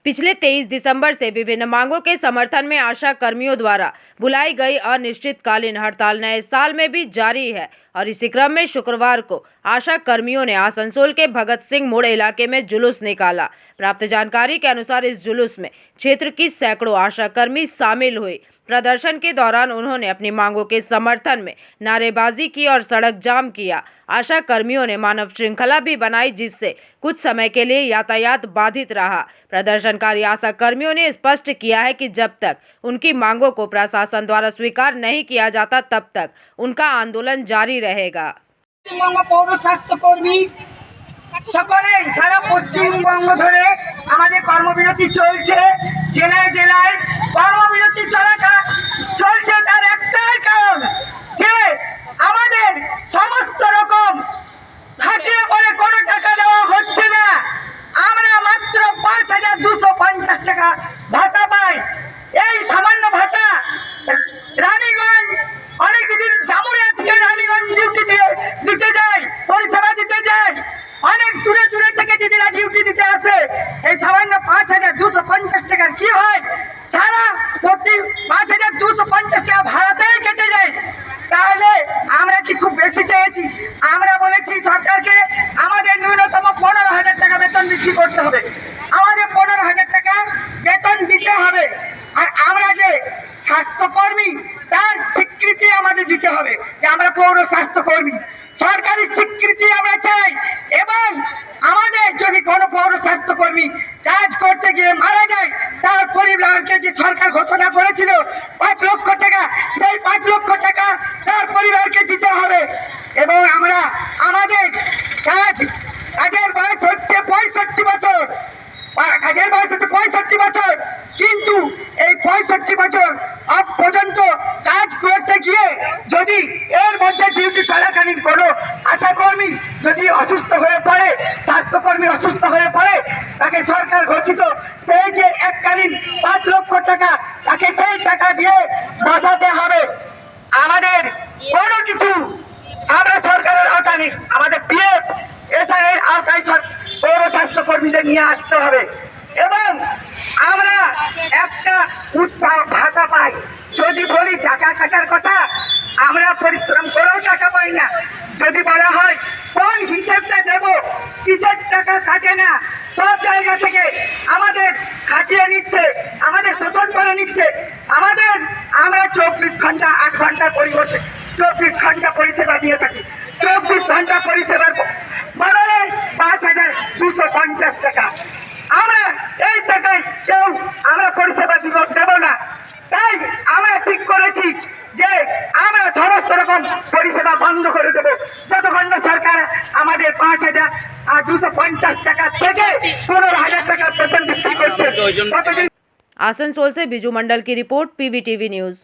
पिछले 23 दिसंबर से विभिन्न मांगों के समर्थन में आशा कर्मियों द्वारा बुलाई गई अनिश्चितकालीन हड़ताल नए साल में भी जारी है और इसी क्रम में शुक्रवार को आशा कर्मियों ने आसनसोल के भगत सिंह मोड़ इलाके में जुलूस निकाला। प्राप्त जानकारी के अनुसार इस जुलूस में क्षेत्र की सैकड़ों आशा कर्मी शामिल हुए। प्रदर्शन के दौरान उन्होंने अपनी मांगों के समर्थन में नारेबाजी की और सड़क जाम किया। आशा कर्मियों ने मानव श्रृंखला भी बनाई, जिससे कुछ समय के लिए यातायात बाधित रहा। प्रदर्शनकारी आशा कर्मियों ने स्पष्ट किया है कि जब तक उनकी मांगों को प्रशासन द्वारा स्वीकार नहीं किया जाता, तब तक उनका आंदोलन जारी रहेगा। পৌর স্বাস্থ্যকর্মী সকলে সারা পশ্চিমবঙ্গ ধরে আমাদের কর্মবিরতি চলছে। জেলায় জেলায় কর্মবিরতি চলছে, তার একটাই কারণ যে আমাদের সমস্ত রকম খাটিয়ে পরে কোনো টাকা দেওয়া হচ্ছে না। আমরা মাত্র ৫,২৫০ টাকা ভাতা পাই। এই সামান্য ভাতা রানীগঞ্জ অনেকদিন জামুরিয়া থেকে রানীগঞ্জ ডিউটি দিতে যায়, পরিষেবা দিতে যায়, অনেক দূরে দূরে থেকে দিদিরা ডিউটি দিতে আসে। এই সামান্য ৫,২৫০ টাকার কি হয়? সারা প্রতি ৫,২৫০ টাকা ভাড়াতেই কেটে যায়। তাহলে আমরা কি খুব বেশি চেয়েছি? আমরা বলেছি সরকারকে আমাদের ন্যূনতম ১৫,০০০ টাকা বেতন বৃদ্ধি করতে হবে, আমাদের ১৫,০০০ টাকা বেতন দিতে হবে। আর আমরা যে স্বাস্থ্যকর্মী, তার স্বীকৃতি আমাদের দিতে হবে যে আমরা পৌর স্বাস্থ্যকর্মী। সরকারি স্বীকৃতি আমরা চাই। এবং আমাদের যদি কোনো পৌর স্বাস্থ্যকর্মী কাজ করতে গিয়ে মারা যায়, তার পরিবারকে যে সরকার ঘোষণা করেছিল ৫ লক্ষ টাকা, সেই ৫ লক্ষ টাকা তার পরিবারকে দিতে হবে। এবং আমরা আমাদের কাজের বয়স হচ্ছে ৬৫ বছর, কাজের বয়স হচ্ছে ৬৫ বছর, কিন্তু এই ৬৫ বছর পর্যন্ত কাজ করতে গিয়ে যদি এর মধ্যে ডিউটি চলাকালীন কোনো আশাকর্মী যদি অসুস্থ হয়ে পড়ে, স্বাস্থ্যকর্মী অসুস্থ হয়ে পড়ে, তাকে সরকার ঘোষিত সেই যে এককালীন ৫ লক্ষ টাকা, তাকে সেই টাকা দিয়ে বসাতে হবে। আমাদের কোনো কিছু আমরা সরকারের আওতায় নেই, আমাদের পিএফ এসআইয়ের আওতায় পৌর স্বাস্থ্যকর্মীদের নিয়ে আসতে হবে। এবং আমরা একটা উৎসাহ ভাতা পাই। যদি বলি টাকা কাটার কথা, আমরা পরিশ্রম করেও টাকা পাই না। যদি বলা হয় কোন হিসেবটা দেব, কিসের টাকা কাটে না, সব জায়গা থেকে আমাদের খাটিয়ে নিচ্ছে, আমাদের শোষণ করে নিচ্ছে। আমরা ২৪ ঘন্টা ৮ ঘন্টার পরিবর্তে ২৪ ঘন্টা পরিষেবা দিয়ে থাকি। ২৪ ঘন্টা পরিষেবার বদলে ৫,২৫০ টাকা। আমরা এই টাকায় কেউ আমরা পরিষেবা দেব না। তাই আমরা ঠিক করেছি যে আমরা সমস্ত রকম পরিষেবা বন্ধ করে দেব যতক্ষণ না সরকার আমাদের ৫,২৫০ টাকা থেকে ১৫,০০০ টাকা বেতন বৃদ্ধি করছে। आसनसोल से बिजू मंडल की रिपोर्ट, पीवीटीवी न्यूज।